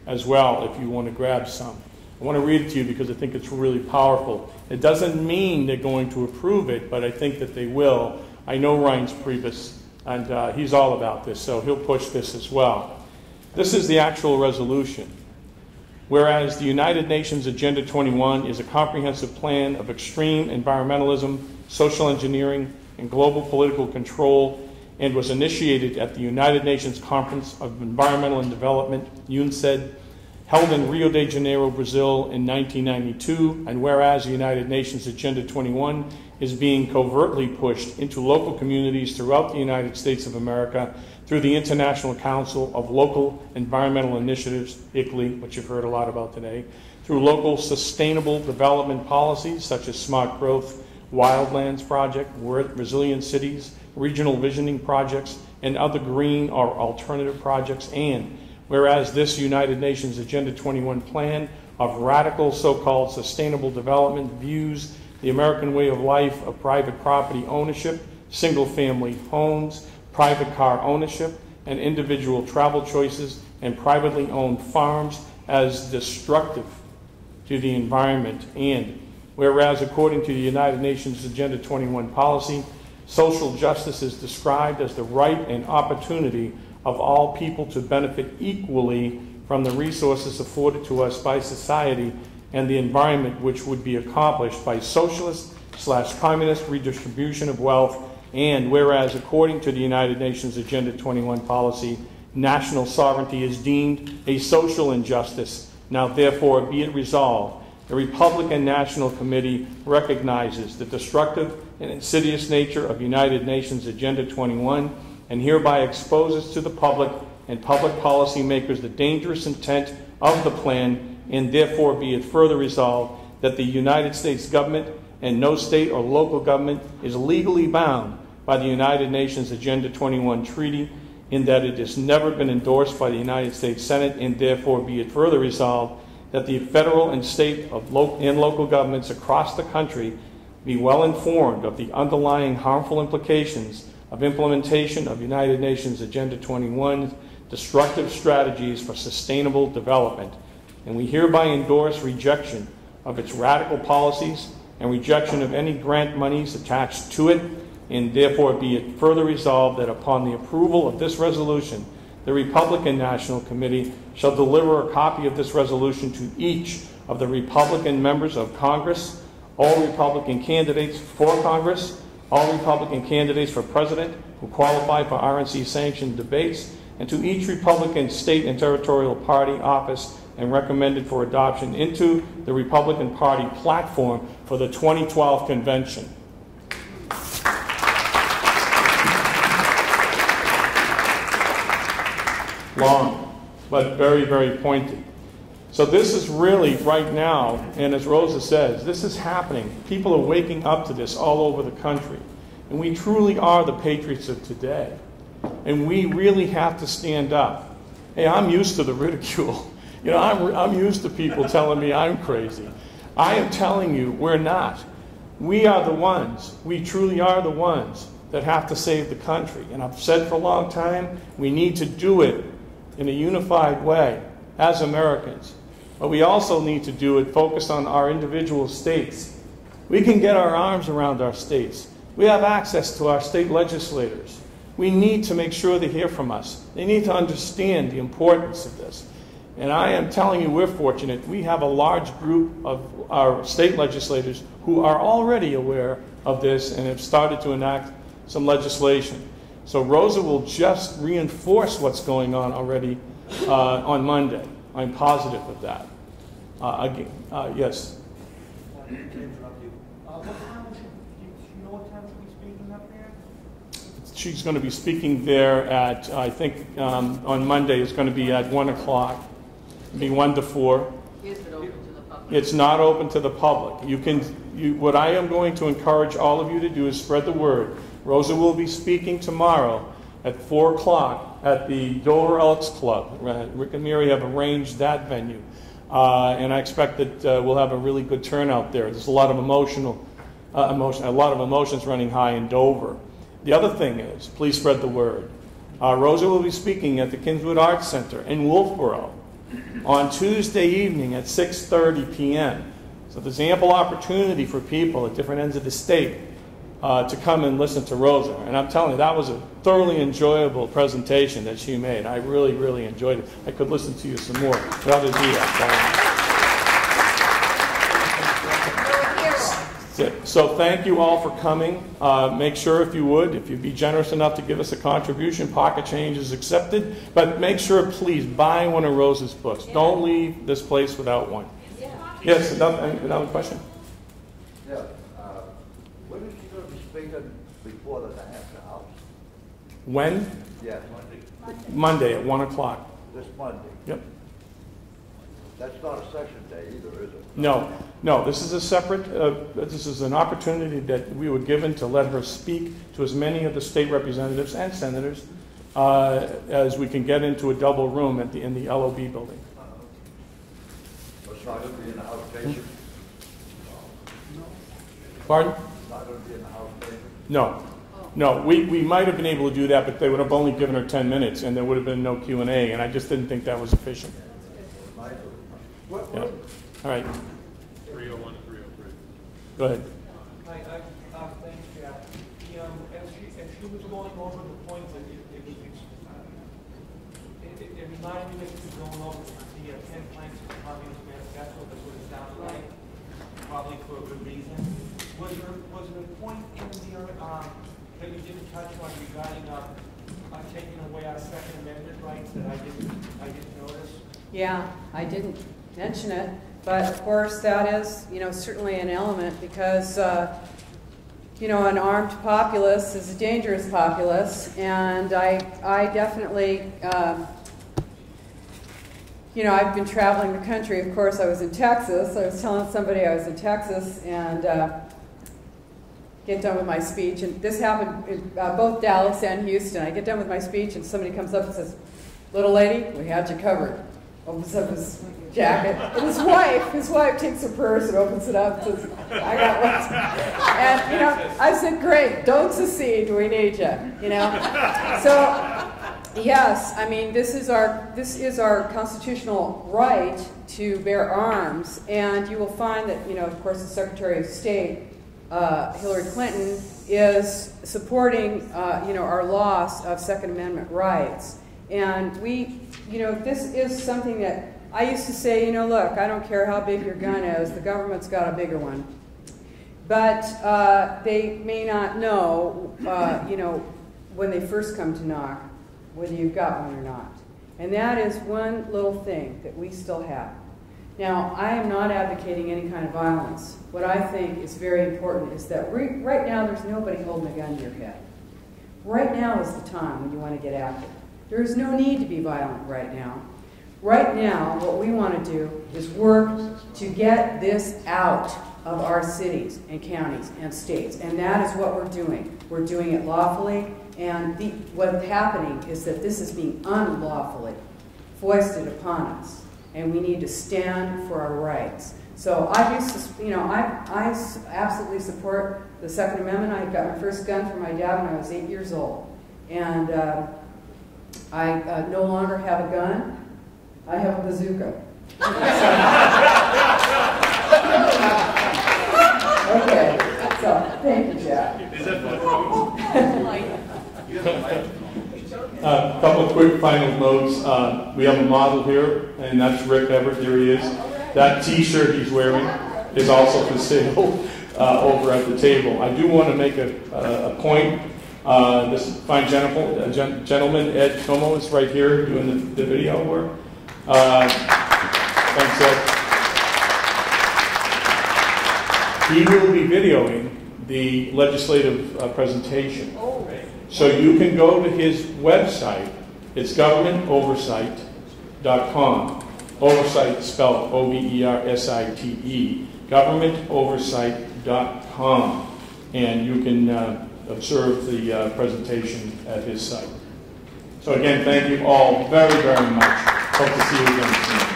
as well if you want to grab some. I want to read it to you because I think it's really powerful. It doesn't mean they're going to approve it, but I think that they will. I know Reince Priebus, and he's all about this, so he'll push this as well. This is the actual resolution. Whereas the United Nations Agenda 21 is a comprehensive plan of extreme environmentalism, social engineering, and global political control, and was initiated at the United Nations Conference of Environmental and Development, UNCED, held in Rio de Janeiro, Brazil in 1992, and whereas the United Nations Agenda 21 is being covertly pushed into local communities throughout the United States of America through the International Council of Local Environmental Initiatives, ICLEI, which you've heard a lot about today, through local sustainable development policies such as smart growth, wildlands project, resilient cities, regional visioning projects, and other green or alternative projects, and whereas this United Nations Agenda 21 plan of radical so-called sustainable development views the American way of life of private property ownership, single-family homes, private car ownership, and individual travel choices, and privately owned farms as destructive to the environment. And whereas according to the United Nations Agenda 21 policy, social justice is described as the right and opportunity of all people to benefit equally from the resources afforded to us by society and the environment, which would be accomplished by socialist/communist redistribution of wealth. And whereas according to the United Nations Agenda 21 policy, national sovereignty is deemed a social injustice. Now therefore be it resolved, the Republican National Committee recognizes the destructive and insidious nature of United Nations Agenda 21 and hereby exposes to the public and public policy makers the dangerous intent of the plan, and therefore be it further resolved that the United States government and no state or local government is legally bound by the United Nations Agenda 21 treaty, in that it has never been endorsed by the United States Senate, and therefore be it further resolved that the federal and state and local governments across the country be well informed of the underlying harmful implications of implementation of United Nations Agenda 21's destructive strategies for sustainable development. And we hereby endorse rejection of its radical policies and rejection of any grant monies attached to it, and therefore be it further resolved that upon the approval of this resolution, the Republican National Committee shall deliver a copy of this resolution to each of the Republican members of Congress, all Republican candidates for Congress, all Republican candidates for president who qualify for RNC-sanctioned debates, and to each Republican state and territorial party office and recommended for adoption into the Republican Party platform for the 2012 convention. Long, but very, very pointed. So this is really right now, and as Rosa says, this is happening. People are waking up to this all over the country. And we truly are the patriots of today. And we really have to stand up. Hey, I'm used to the ridicule. You know, I'm used to people telling me I'm crazy. I am telling you, we're not. We are the ones, we truly are the ones that have to save the country. And I've said for a long time, we need to do it in a unified way as Americans. But we also need to do it focused on our individual states. We can get our arms around our states. We have access to our state legislators. We need to make sure they hear from us. They need to understand the importance of this. And I am telling you, we're fortunate. We have a large group of our state legislators who are already aware of this and have started to enact some legislation. So Rosa will just reinforce what's going on already on Monday. I'm positive of that. Again, yes? To interrupt you. What time do you know what time she'll be speaking up there? She's going to be speaking there at, I think, on Monday, it's going to be at 1 o'clock. It'll be 1 to 4. Is it open to the public? It's not open to the public. What I am going to encourage all of you to do is spread the word. Rosa will be speaking tomorrow at 4 o'clock at the Dover Elks Club. Rick and Mary have arranged that venue. And I expect that we'll have a really good turnout there. There's a lot of a lot of emotions running high in Dover. The other thing is, please spread the word. Rosa will be speaking at the Kingswood Arts Center in Wolfboro on Tuesday evening at 6:30 p.m. So there's ample opportunity for people at different ends of the state to come and listen to Rosa. And I'm telling you, that was a thoroughly enjoyable presentation that she made. I really, really enjoyed it. I could listen to you some more. But I'll just do that. So thank you all for coming. Make sure, if you'd be generous enough to give us a contribution, pocket change is accepted. But make sure, please, buy one of Rosa's books. Don't leave this place without one. Yes, another question? Yeah. When is she going to be speaking before the Hampshire House? When? Yes. Monday at 1 o'clock. This Monday? Yep. That's not a session day either, is it? No. No, this is a separate, this is an opportunity that we were given to let her speak to as many of the state representatives and senators as we can get into a double room in the LOB building. It's not going to be in the House chamber? Pardon? It's not going to be in the House chamber? No. No, we might have been able to do that, but they would have only given her 10 minutes, and there would have been no Q&A, and I just didn't think that was efficient. Yeah. All right. 301 to 303. Go ahead. Thanks, Jack. As she was going over the points, it reminded me that she was going over the 10 planks of the Communist Manifesto. That's what it sounded like, probably for a good reason. Was there a point in there that you didn't touch on regarding taking away our Second Amendment rights that I didn't notice? Yeah, I didn't mention it, but of course that is, certainly an element because, an armed populace is a dangerous populace, and I definitely, I've been traveling the country. Of course, I was in Texas. I was telling somebody I was in Texas and get done with my speech, and this happened in both Dallas and Houston. I get done with my speech, and somebody comes up and says, "Little lady, we had you covered." Opens up his jacket, and his wife takes her purse and opens it up and says, "I got one." And I said, "Great, don't secede. We need you." So yes, I mean this is our constitutional right to bear arms, and you will find that of course the Secretary of State Hillary Clinton is supporting our loss of Second Amendment rights. And this is something that I used to say, look, I don't care how big your gun is, the government's got a bigger one. But they may not know, when they first come to knock, whether you've got one or not. And that is one little thing that we still have. Now, I am not advocating any kind of violence. What I think is very important is that right now there's nobody holding a gun to your head. Right now is the time when you want to get active. There is no need to be violent right now. Right now, what we want to do is work to get this out of our cities and counties and states, and that is what we're doing. We're doing it lawfully, and what's happening is that this is being unlawfully foisted upon us, and we need to stand for our rights. So I absolutely support the Second Amendment. I got my first gun from my dad when I was 8 years old, and I no longer have a gun. I have a bazooka. Okay, so thank you, Jack. Is that A couple of quick final notes. We have a model here, and that's Rick Everett. There he is. That T-shirt he's wearing is also for sale over at the table. I do want to make a point. This fine gentleman, Ed Comeau, is right here doing the video work. Thanks, Ed. He will be videoing the legislative presentation. So you can go to his website. It's GovernmentOversite.com. Oversite spelled O-V-E-R-S-I-T-E. GovernmentOversite.com. And you can observe the presentation at his site. So again, thank you all very, very much. Hope to see you again soon.